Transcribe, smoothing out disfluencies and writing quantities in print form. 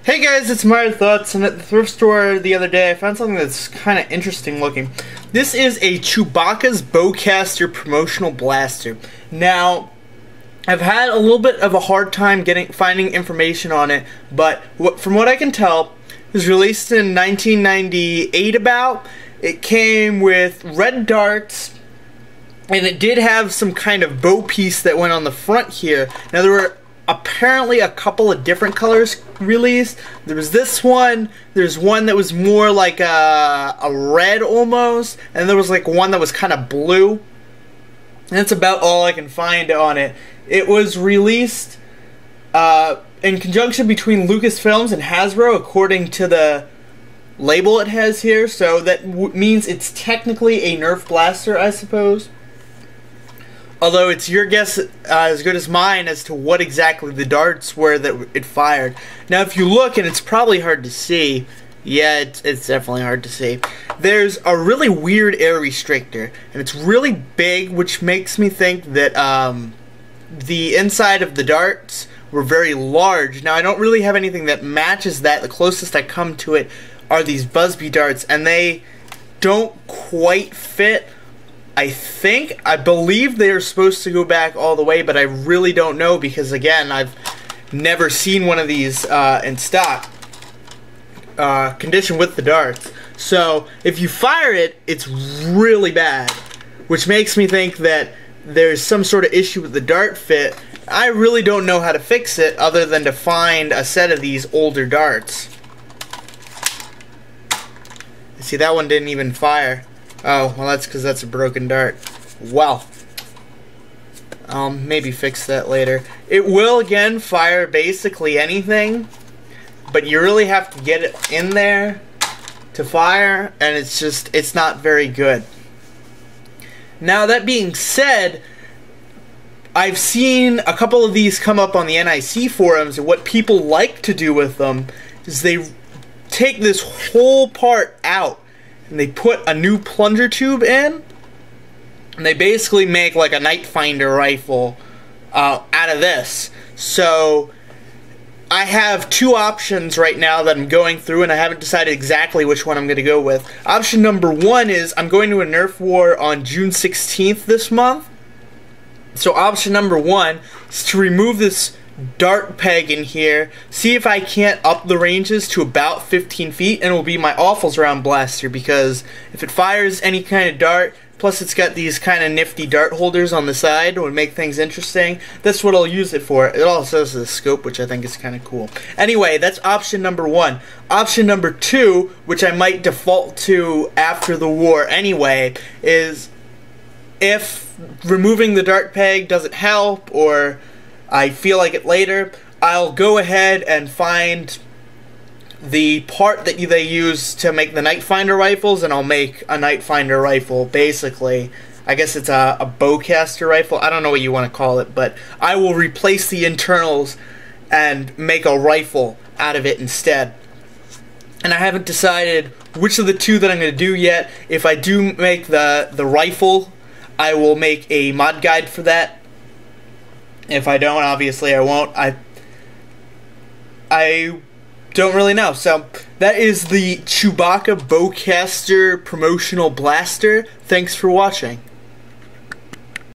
Hey guys, it's my thoughts, and at the thrift store the other day I found something that's kind of interesting looking. This is a Chewbacca's Bowcaster Promotional Blaster. Now, I've had a little bit of a hard time finding information on it, but from what I can tell, it was released in 1998 about. It came with red darts, and it did have some kind of bow piece that went on the front here. Now there were apparently a couple of different colors released. There was this one, there's one that was more like a red almost, and there was like one that was kind of blue. And that's about all I can find on it. It was released in conjunction between Lucasfilms and Hasbro, according to the label it has here, so that means it's technically a Nerf blaster, I suppose. Although it's your guess as good as mine as to what exactly the darts were that it fired. Now if you look, and it's probably hard to see, yeah, it's definitely hard to see, there's a really weird air restrictor, and it's really big, which makes me think that the inside of the darts were very large. Now I don't really have anything that matches that. The closest I come to it are these Busby darts, and they don't quite fit. I believe they're supposed to go back all the way, but I really don't know because, again, I've never seen one of these in stock condition with the darts. So if you fire it, it's really bad, which makes me think that there's some sort of issue with the dart fit. I really don't know how to fix it other than to find a set of these older darts. See, that one didn't even fire. Oh, well, that's because that's a broken dart. Well, I'll maybe fix that later. It will, again, fire basically anything, but you really have to get it in there to fire, and it's not very good. Now, that being said, I've seen a couple of these come up on the NIC forums, and what people like to do with them is they take this whole part out, and they put a new plunger tube in, and they basically make like a night finder rifle out of this. So I have two options right now that I'm going through, and I haven't decided exactly which one I'm going to go with. Option number one is I'm going to a Nerf war on June 16th this month. So option number one is to remove this dart peg in here, see if I can't up the ranges to about 15 feet, and it will be my Awfuls Round blaster, because if it fires any kind of dart, plus it's got these kind of nifty dart holders on the side, it would make things interesting. That's what I'll use it for. It also has a scope, which I think is kind of cool. Anyway, that's option number one. Option number two, which I might default to after the war anyway, is if removing the dart peg doesn't help, or I feel like it later, I'll go ahead and find the part that they use to make the night finder rifles, and I'll make a night finder rifle, basically. I guess it's a bowcaster rifle. I don't know what you want to call it, but I will replace the internals and make a rifle out of it instead. And I haven't decided which of the two that I'm going to do yet. If I do make the rifle, I will make a mod guide for that. If I don't, obviously I won't. I don't really know. So that is the Chewbacca Bowcaster Promotional Blaster. Thanks for watching.